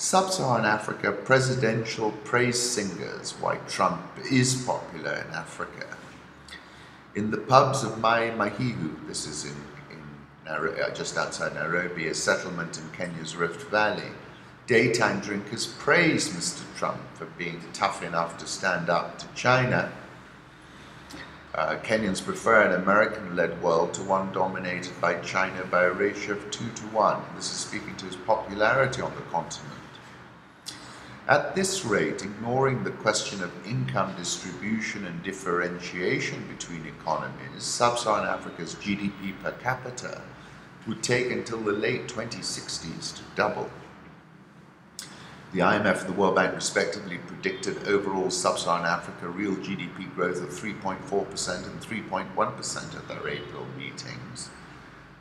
Sub-Saharan Africa presidential praise singers why Trump is popular in Africa. In the pubs of Mai Mahiu, this is in just outside Nairobi, a settlement in Kenya's Rift Valley, daytime drinkers praise Mr. Trump for being tough enough to stand up to China. Kenyans prefer an American-led world to one dominated by China by a ratio of 2-to-1. This is speaking to his popularity on the continent. At this rate, ignoring the question of income distribution and differentiation between economies, Sub-Saharan Africa's GDP per capita would take until the late 2060s to double. The IMF and the World Bank respectively predicted overall Sub-Saharan Africa real GDP growth of 3.4% and 3.1% at their April meetings,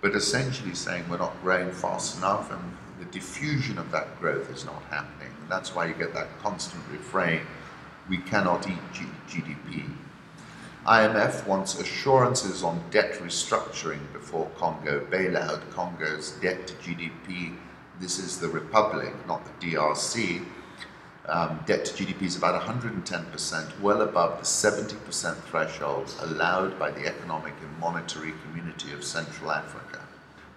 but essentially saying we're not growing fast enough and the diffusion of that growth is not happening. And that's why you get that constant refrain, we cannot eat GDP. IMF wants assurances on debt restructuring before Congo bailout. Congo's debt to GDP, this is the Republic, not the DRC, debt to GDP is about 110%, well above the 70% threshold allowed by the Economic and Monetary Community of Central Africa.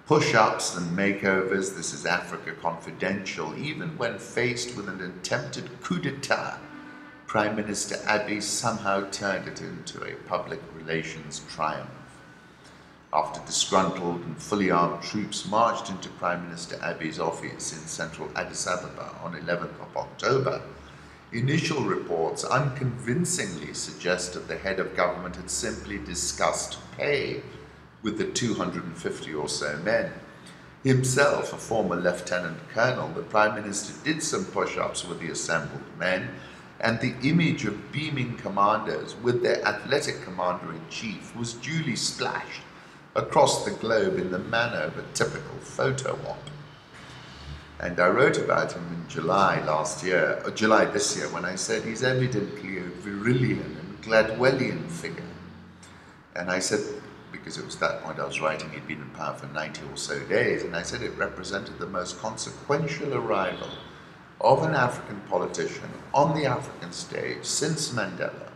Push-ups and makeovers, this is Africa Confidential, even when faced with an attempted coup d'etat, Prime Minister Abiy somehow turned it into a public relations triumph. After disgruntled and fully armed troops marched into Prime Minister Abiy's office in central Addis Ababa on 11th of October, initial reports unconvincingly suggested the head of government had simply discussed pay with the 250 or so men. Himself, a former lieutenant colonel, the Prime Minister did some push-ups with the assembled men, and the image of beaming commandos with their athletic commander-in-chief was duly splashed across the globe in the manner of a typical photo op. And I wrote about him in July this year, when I said he's evidently a Virillian and Gladwellian figure. And I said, because it was that point I was writing, he'd been in power for 90 or so days, and I said it represented the most consequential arrival of an African politician on the African stage since Mandela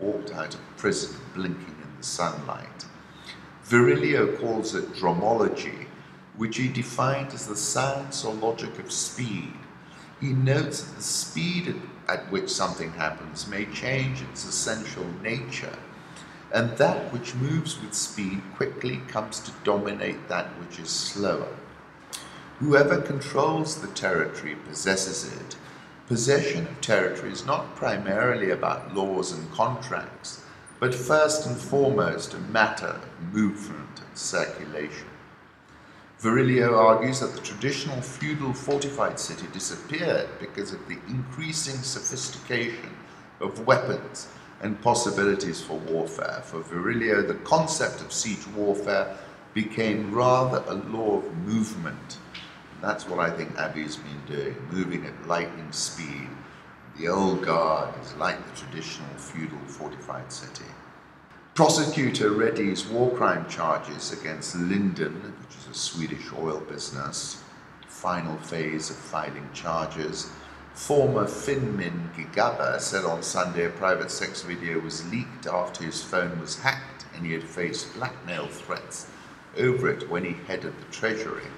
walked out of prison blinking in the sunlight. Virilio calls it dromology, which he defined as the science or logic of speed. He notes that the speed at which something happens may change its essential nature, and that which moves with speed quickly comes to dominate that which is slower. Whoever controls the territory possesses it. Possession of territory is not primarily about laws and contracts, but first and foremost a matter of movement and circulation. Virilio argues that the traditional feudal fortified city disappeared because of the increasing sophistication of weapons and possibilities for warfare. For Virilio, the concept of siege warfare became rather a law of movement. And that's what I think Abiy's been doing, moving at lightning speed. The old guard is like the traditional feudal fortified city. Prosecutor readies war crime charges against Linden, which is a Swedish oil business. Final phase of filing charges. Former Finmin Gigaba said on Sunday a private sex video was leaked after his phone was hacked and he had faced blackmail threats over it when he headed the Treasury.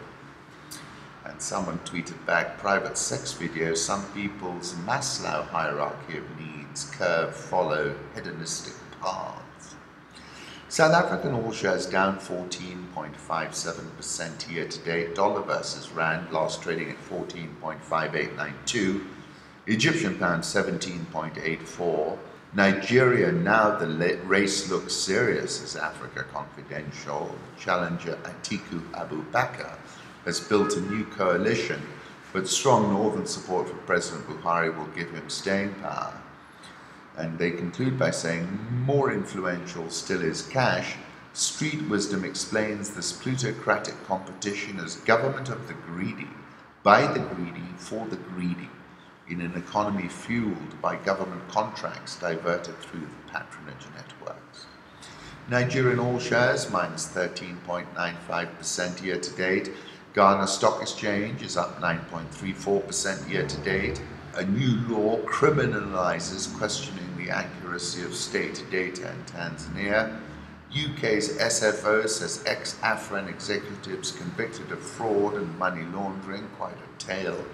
And someone tweeted back, private sex video, some people's Maslow hierarchy of needs curve, follow hedonistic paths. South African all shares down 14.57% year to date. Dollar versus Rand last trading at 14.5892. Egyptian pound 17.84. Nigeria, now the race looks serious as Africa Confidential. Challenger Atiku Abubakar has built a new coalition, but strong northern support for President Buhari will give him staying power. And they conclude by saying, more influential still is cash. Street wisdom explains this plutocratic competition as government of the greedy, by the greedy, for the greedy, in an economy fueled by government contracts diverted through the patronage networks. Nigerian all shares minus 13.95% year to date. Ghana Stock Exchange is up 9.34% year to date. A new law criminalizes questioning the accuracy of state data in Tanzania. UK's SFO says ex-Afrin executives convicted of fraud and money laundering, quite a tale.